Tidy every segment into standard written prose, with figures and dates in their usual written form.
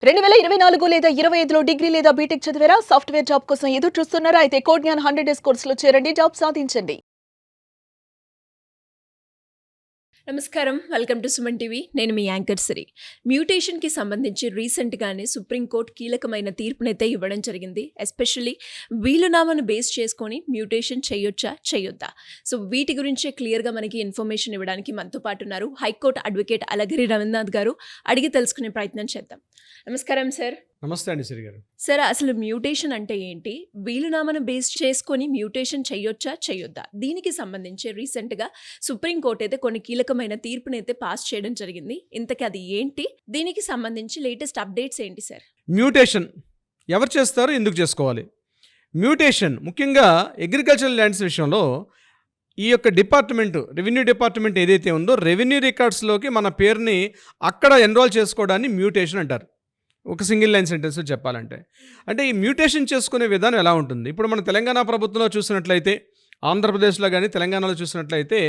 2024 లేదా 25లో డిగ్రీ లేదా బీటెక్ చదివారా? సాఫ్ట్‌వేర్ జాబ్ కోసం ఎదురు చూస్తున్నారా? అయితే కోడ్ జ్ఞాన్ 100 డేస్ కోర్సులో చేరండి. జాబ్ సాధించండి. నమస్కారం. Welcome to Suman TV. నేను మీ యాంకర్ సిరి. మ్యూటేషన్‌కి సంబంధించి రీసెంట్‌గానే సుప్రీంకోర్టు కీలకమైన తీర్పునైతే ఇవ్వడం జరిగింది. ఎస్పెషల్లీ వీలునామాను బేస్ చేసుకొని మ్యూటేషన్ చేయొచ్చా? చేయొద్దా? సో వీటి గురించే క్లియర్‌గా మనకి ఇన్ఫర్మేషన్ ఇవ్వడానికి మనతో పాటు ఉన్నారు హైకోర్టు అడ్వకేట్ అలగిరి రవీంద్రనాథ్ గారు. అడిగి తెలుసుకునే ప్రయత్నం చేద్దాం. నమస్కారం సార్. నమస్తే అండి సిరి గారు. సార్, అసలు మ్యూటేషన్ అంటే ఏంటి? వీలునామాను బేస్ చేసుకొని మ్యూటేషన్ చేయొచ్చా? చేయొద్దా? దీనికి సంబంధించి రీసెంట్‌గా సుప్రీంకోర్టు అయితే కొన్ని కీలకమైన తీర్పునైతే పాస్ చేయడం జరిగింది. ఇంతకీ అది ఏంటి? దీనికి సంబంధించి లేటెస్ట్ అప్డేట్స్ ఏంటి సార్? మ్యూటేషన్ ఎవరు చేస్తారు, ఎందుకు చేసుకోవాలి? మ్యూటేషన్ ముఖ్యంగా అగ్రికల్చరల్ ల్యాండ్స్ విషయంలో ఈ యొక్క రెవెన్యూ డిపార్ట్మెంట్ ఏదైతే ఉందో రెవెన్యూ రికార్డ్స్లోకి మన పేరుని అక్కడ ఎన్రోల్ చేసుకోవడాన్ని మ్యూటేషన్ అంటారు. ఒక సింగిల్ లైన్ సెంటెన్స్ చెప్పాలంటే అంటే ఈ మ్యూటేషన్ చేసుకునే విధానం ఎలా ఉంటుంది? ఇప్పుడు మన తెలంగాణ ప్రభుత్వంలో చూసినట్లయితే, ఆంధ్రప్రదేశ్లో కానీ తెలంగాణలో చూసినట్లయితే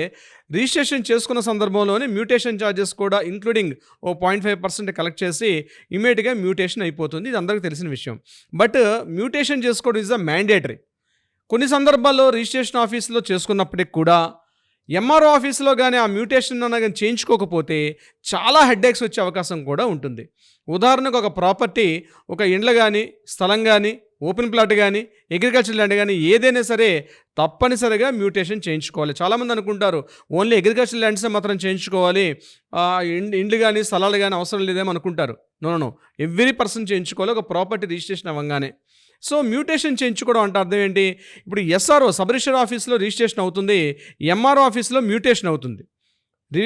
రిజిస్ట్రేషన్ చేసుకున్న సందర్భంలోనే మ్యూటేషన్ ఛార్జెస్ కూడా ఇంక్లూడింగ్ 0.5% కలెక్ట్ చేసి ఇమీడియట్గా మ్యూటేషన్ అయిపోతుంది. ఇది అందరికీ తెలిసిన విషయం. బట్ మ్యూటేషన్ చేసుకోవడం ఇస్ అ మ్యాండేటరీ. కొన్ని సందర్భాల్లో రిజిస్ట్రేషన్ ఆఫీస్లో చేసుకున్నప్పటికి కూడా ఎంఆర్ఓ ఆఫీస్లో కానీ ఆ మ్యూటేషన్ అన్న కానీ చేయించుకోకపోతే చాలా హెడ్ఏక్స్ వచ్చే అవకాశం కూడా ఉంటుంది. ఉదాహరణకు ఒక ప్రాపర్టీ, ఒక ఇండ్లు కానీ, స్థలం కానీ, ఓపెన్ ప్లాట్ కానీ, అగ్రికల్చర్ ల్యాండ్ కానీ ఏదైనా సరే తప్పనిసరిగా మ్యూటేషన్ చేయించుకోవాలి. చాలామంది అనుకుంటారు ఓన్లీ అగ్రికల్చర్ ల్యాండ్సే మాత్రం చేయించుకోవాలి, ఇండ్లు కానీ స్థలాలు కానీ అవసరం లేదేమో అనుకుంటారు. నో, ఎవ్రీ పర్సన్ చేయించుకోవాలి ఒక ప్రాపర్టీ రిజిస్ట్రేషన్ అవ్వగానే. సో మ్యూటేషన్ చేయించుకోవడం అంటే అర్థం ఏంటి? ఇప్పుడు ఎస్ఆర్ఓ సబ్ రిజిస్టర్ ఆఫీస్లో రిజిస్ట్రేషన్ అవుతుంది, ఎంఆర్ఓ ఆఫీస్లో మ్యూటేషన్ అవుతుంది.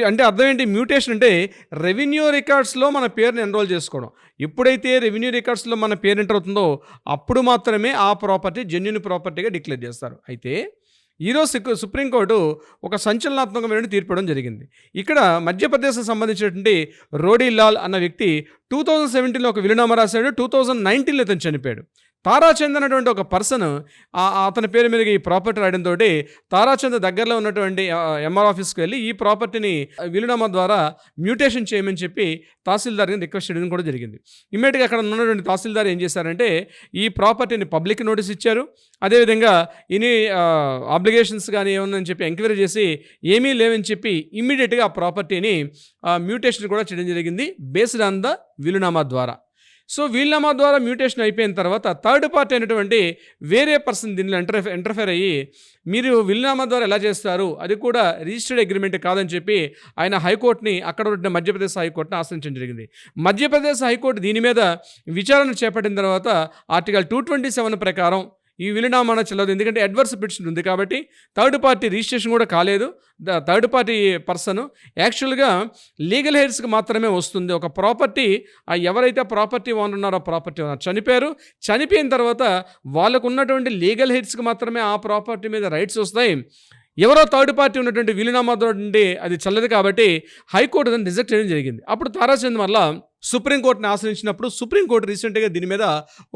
అంటే అర్థం ఏంటి? మ్యూటేషన్ అంటే రెవెన్యూ రికార్డ్స్లో మన పేరుని ఎన్రోల్ చేసుకోవడం. ఎప్పుడైతే రెవెన్యూ రికార్డ్స్లో మన పేరు ఎంటర్ అవుతుందో అప్పుడు మాత్రమే ఆ ప్రాపర్టీ జెన్యూన్ ప్రాపర్టీగా డిక్లేర్ చేస్తారు. అయితే ఈరోజు సుప్రీంకోర్టు ఒక సంచలనాత్మకమైన తీర్పు ఇవ్వడం జరిగింది. ఇక్కడ మధ్యప్రదేశ్కి సంబంధించినటువంటి రోడీలాల్ అన్న వ్యక్తి 2017లో ఒక వీలునామా రాశాడు. 2019లో ఇతను చనిపోయాడు. తారాచంద్ అనేటువంటి ఒక పర్సన్ అతని పేరు మీద ఈ ప్రాపర్టీ రాయడంతో తారాచంద్ దగ్గరలో ఉన్నటువంటి ఎంఆర్ ఆఫీస్కి వెళ్ళి ఈ ప్రాపర్టీని వీలునామా ద్వారా మ్యూటేషన్ చేయమని చెప్పి తహసీల్దార్ని రిక్వెస్ట్ చేయడం కూడా జరిగింది. ఇమ్మీడియట్గా అక్కడ ఉన్నటువంటి తహసీల్దార్ ఏం చేశారంటే ఈ ప్రాపర్టీని పబ్లిక్ నోటీస్ ఇచ్చారు. అదేవిధంగా ఇన్ని ఆబ్లిగేషన్స్ కానీ ఏమన్నా చెప్పి ఎంక్వైరీ చేసి ఏమీ లేవని చెప్పి ఇమ్మీడియట్గా ఆ ప్రాపర్టీని మ్యూటేషన్ కూడా చేయడం జరిగింది బేస్డ్ ఆన్ ద వీలునామా ద్వారా. సో వీలునామా ద్వారా మ్యూటేషన్ అయిపోయిన తర్వాత థర్డ్ పార్టీ అయినటువంటి వేరే పర్సన్ దీనిలో ఇంటర్ఫేర్ అయ్యి మీరు వీలునామా ద్వారా ఎలా చేస్తారు, అది కూడా రిజిస్టర్డ్ అగ్రిమెంట్ కాదని చెప్పి ఆయన హైకోర్టుని, అక్కడ ఉన్న మధ్యప్రదేశ్ హైకోర్టుని ఆశ్రయించడం జరిగింది. మధ్యప్రదేశ్ హైకోర్టు దీని మీద విచారణ చేపట్టిన తర్వాత ఆర్టికల్ 227 ప్రకారం ఈ వీలునామా చెల్లదు, ఎందుకంటే అడ్వర్స్ పిటిషన్ ఉంది కాబట్టి. థర్డ్ పార్టీ రిజిస్ట్రేషన్ కూడా కాలేదు. థర్డ్ పార్టీ పర్సన్ యాక్చువల్గా లీగల్ హెయిర్స్కి మాత్రమే వస్తుంది. ఒక ప్రాపర్టీ ఎవరైతే ప్రాపర్టీ ఓనర్ ఉన్నారో ప్రాపర్టీ ఓనర్ చనిపోయిన తర్వాత వాళ్ళకు ఉన్నటువంటి లీగల్ హెయిర్స్కి మాత్రమే ఆ ప్రాపర్టీ మీద రైట్స్ వస్తాయి. ఎవరో థర్డ్ పార్టీ ఉన్నటువంటి వీలునామా నుండి అది చల్లదు కాబట్టి హైకోర్టు దాన్ని రిజెక్ట్ చేయడం జరిగింది. అప్పుడు తారాచంద్ వల్ల సుప్రీంకోర్టుని ఆశ్రయించినప్పుడు సుప్రీంకోర్టు రీసెంట్గా దీని మీద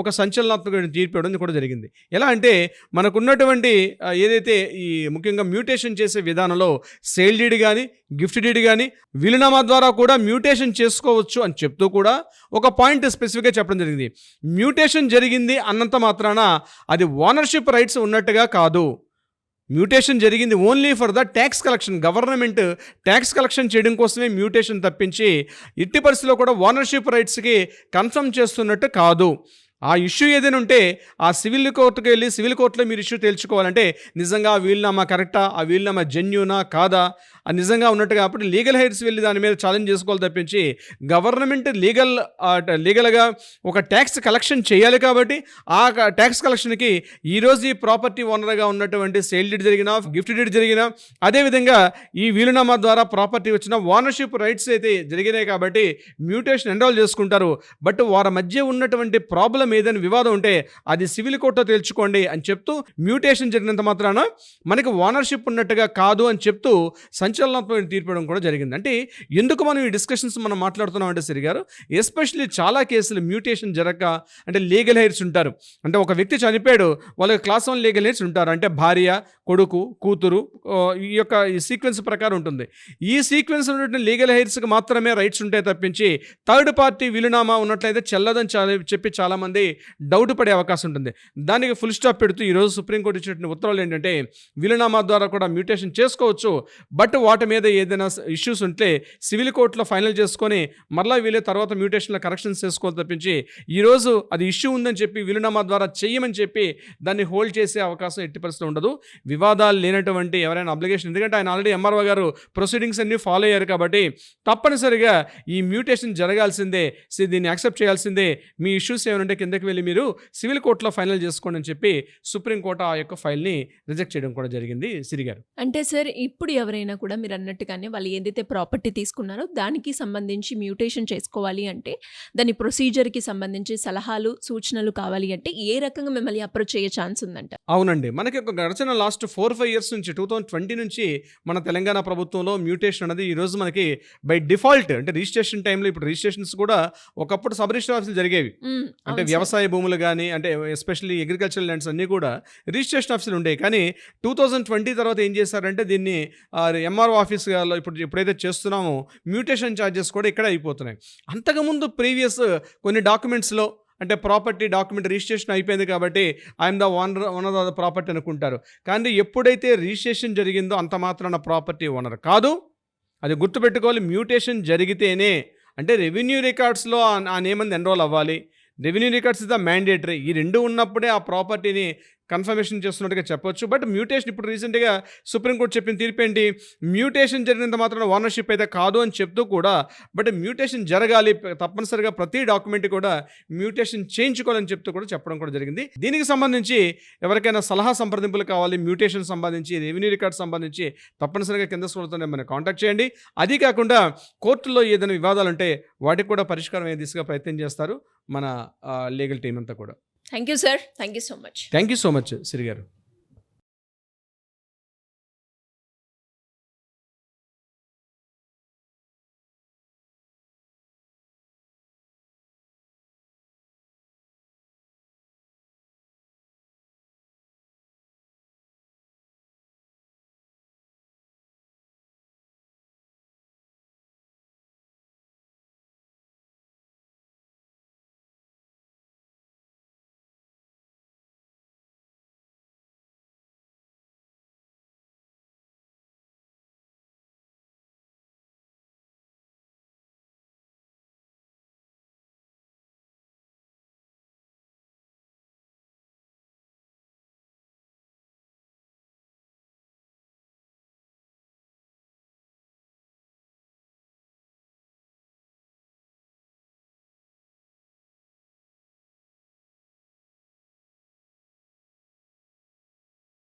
ఒక సంచలనాత్మకమైన తీర్పు ఇవ్వడం కూడా జరిగింది. ఎలా అంటే మనకున్నటువంటి ఏదైతే ఈ ముఖ్యంగా మ్యూటేషన్ చేసే విధానంలో సేల్ డీడ్ కానీ, గిఫ్ట్ డీడ్ కానీ వీలునామా ద్వారా కూడా మ్యూటేషన్ చేసుకోవచ్చు అని చెప్తూ కూడా ఒక పాయింట్ స్పెసిఫిక్గా చెప్పడం జరిగింది. మ్యూటేషన్ జరిగింది అన్నంత మాత్రాన అది ఓనర్షిప్ రైట్స్ ఉన్నట్టుగా కాదు. మ్యూటేషన్ జరిగింది only for the tax collection, government tax collection చేయడం కోసమే మ్యూటేషన్ తప్పించి ఎట్టి పరిస్థితిలో కూడా ఓనర్షిప్ రైట్స్కి కన్ఫర్మ్ చేస్తున్నట్టు కాదు. ఆ ఇష్యూ ఏదైనా ఉంటే ఆ సివిల్ కోర్టుకు వెళ్ళి సివిల్ కోర్టులో మీరు ఇష్యూ తేల్చుకోవాలంటే నిజంగా ఆ వీలునామా కరెక్టా, ఆ వీలునామా జెన్యూనా కాదా, అది నిజంగా ఉన్నట్టు కాబట్టి లీగల్ హెయిర్స్ వెళ్ళి దాని మీద ఛాలెంజ్ చేసుకోవాలి తప్పించి గవర్నమెంట్ లీగల్గా ఒక ట్యాక్స్ కలెక్షన్ చేయాలి కాబట్టి ఆ ట్యాక్స్ కలెక్షన్కి ఈరోజు ఈ ప్రాపర్టీ ఓనర్గా ఉన్నటువంటి సేల్ డీడ్ జరిగినా, గిఫ్ట్ డీడ్ జరిగినా, అదేవిధంగా ఈ వీలునామా ద్వారా ప్రాపర్టీ వచ్చిన ఓనర్షిప్ రైట్స్ అయితే జరిగినాయి కాబట్టి మ్యూటేషన్ ఎన్రోల్ చేసుకుంటారు. బట్ వారి మధ్య ఉన్నటువంటి ప్రాబ్లం ఏదైనా వివాదం ఉంటే అది సివిల్ కోర్టులో తేల్చుకోండి అని చెప్తూ మ్యూటేషన్ జరిగినంత మాత్రాన మనకి ఓనర్షిప్ ఉన్నట్టుగా కాదు అని చెప్తూ సంచలనాత్మకమైన తీర్పు ఇవ్వడం కూడా జరిగింది. అంటే ఎందుకు మనం ఈ డిస్కషన్స్ మనం మాట్లాడుతున్నాం అంటే సిరి గారు, ఎస్పెషల్లీ చాలా కేసులు మ్యూటేషన్ జరగక, అంటే లీగల్ హెయిర్స్ ఉంటారు. అంటే ఒక వ్యక్తి చనిపోయాడు, వాళ్ళకి క్లాస్ 1 లీగల్ హెయిర్స్ ఉంటారు. అంటే భార్య, కొడుకు, కూతురు, ఈ యొక్క ఈ సీక్వెన్స్ ప్రకారం ఉంటుంది. ఈ సీక్వెన్స్ ఉన్నటువంటి లీగల్ హెయిర్స్కి మాత్రమే రైట్స్ ఉంటాయి తప్పించి థర్డ్ పార్టీ వీలునామా ఉన్నట్లయితే చెల్లదని చెప్పి చాలామంది డౌట్ పడే అవకాశం ఉంటుంది. దానికి ఫుల్ స్టాప్ పెడుతూ ఈరోజు సుప్రీంకోర్టు ఇచ్చినటువంటి ఉత్తర్వులు ఏంటంటే, వీలునామా ద్వారా కూడా మ్యూటేషన్ చేసుకోవచ్చు, బట్ వాటి మీద ఏదైనా ఇష్యూస్ ఉంటే సివిల్ కోర్టులో ఫైనల్ చేసుకొని మరలా వీళ్ళే తర్వాత మ్యూటేషన్లో కరెక్షన్స్ చేసుకోవాలి తప్పించి ఈరోజు అది ఇష్యూ ఉందని చెప్పి వీలునామా ద్వారా చెయ్యమని చెప్పి దాన్ని హోల్డ్ చేసే అవకాశం ఎట్టి పరిస్థితుల్లో ఉండదు. వివాదాలు లేనటువంటి ఎవరైనా అబ్లిగేషన్, ఎందుకంటే ఆయన ఆల్రెడీ ఎంఆర్ఓ గారు ప్రొసీడింగ్స్ అన్ని ఫాలో అయ్యారు కాబట్టి తప్పనిసరిగా ఈ మ్యూటేషన్ జరగాల్సిందే, దీన్ని యాక్సెప్ట్ చేయాల్సిందే, మీ ఇష్యూస్ ఏమైనా కిందకి వెళ్ళి మీరు సివిల్ కోర్టులో ఫైనల్ చేసుకోండి అని చెప్పి సుప్రీంకోర్టు ఆ యొక్క ఫైల్ని రిజెక్ట్ చేయడం కూడా జరిగింది సిరి గారు. అంటే సార్, ఇప్పుడు ఎవరైనా కూడా మీరు అన్నట్టుగానే వాళ్ళు ఏదైతే ప్రాపర్టీ తీసుకున్నారో దానికి సంబంధించి మ్యూటేషన్ చేసుకోవాలి అంటే దాని ప్రొసీజర్కి సంబంధించి సలహాలు, సూచనలు కావాలి అంటే ఏ రకంగా మిమ్మల్ని అప్రోచ్ అయ్యే ఛాన్స్ ఉందంట? అవునండి, మనకి ఒక గడిచిన లాస్ట్ 4-5 ఇయర్స్ నుంచి 2020 నుంచి మన తెలంగాణ ప్రభుత్వంలో మ్యూటేషన్ అనేది ఈరోజు మనకి బై డిఫాల్ట్, అంటే రిజిస్ట్రేషన్ టైంలో, ఇప్పుడు రిజిస్ట్రేషన్స్ కూడా ఒకప్పుడు సబ్ రిజిస్టర్ ఆఫీసులు జరిగేవి. అంటే వ్యవసాయ భూములు కానీ, అంటే ఎస్పెషల్లీ అగ్రికల్చరల్ ల్యాండ్స్ అన్నీ కూడా రిజిస్ట్రేషన్ ఆఫీసులు ఉండేవి. కానీ 2020 తర్వాత ఏం చేశారంటే దీన్ని ఎంఆర్ఓ ఆఫీస్లో ఎప్పుడైతే చేస్తున్నామో మ్యూటేషన్ ఛార్జెస్ కూడా ఇక్కడే అయిపోతున్నాయి. అంతకుముందు ప్రీవియస్ కొన్ని డాక్యుమెంట్స్లో, అంటే ప్రాపర్టీ డాక్యుమెంట్ రిజిస్ట్రేషన్ అయిపోయింది కాబట్టి I'm the owner of the property అనుకుంటారు. కానీ ఎప్పుడైతే రిజిస్ట్రేషన్ జరిగిందో అంత మాత్రాన ప్రాపర్టీ ఓనర్ కాదు. అది గుర్తుపెట్టుకోవాలి. మ్యూటేషన్ జరిగితేనే, అంటే రెవెన్యూ రికార్డ్స్లో ఆ నేమ్ అనేది ఎన్రోల్ అవ్వాలి. Revenue records is the mandatory. ఈ రెండు ఉన్నప్పుడే ఆ ప్రాపర్టీని కన్ఫర్మేషన్ చేస్తున్నట్టుగా చెప్పొచ్చు. బట్ మ్యూటేషన్, ఇప్పుడు రీసెంట్గా సుప్రీంకోర్టు చెప్పిన తీర్పు ఏంటి, మ్యూటేషన్ జరిగినంత మాత్రం ఓనర్షిప్ అయితే కాదు అని చెప్తూ కూడా, బట్ మ్యూటేషన్ జరగాలి, తప్పనిసరిగా ప్రతి డాక్యుమెంట్ కూడా మ్యూటేషన్ చేయించుకోవాలని చెప్తూ కూడా చెప్పడం కూడా జరిగింది. దీనికి సంబంధించి ఎవరికైనా సలహా సంప్రదింపులు కావాలి, మ్యూటేషన్ సంబంధించి, రెవెన్యూ రికార్డ్ సంబంధించి, తప్పనిసరిగా కింద స్కూల్తోనే మనం కాంటాక్ట్ చేయండి. అది కాకుండా కోర్టులో ఏదైనా వివాదాలు ఉంటే వాటికి కూడా పరిష్కారం అయ్యే దిశగా ప్రయత్నం చేస్తారు మన లీగల్ టీం అంతా కూడా. Thank you sir, thank you so much. Thank you so much Siri గారు.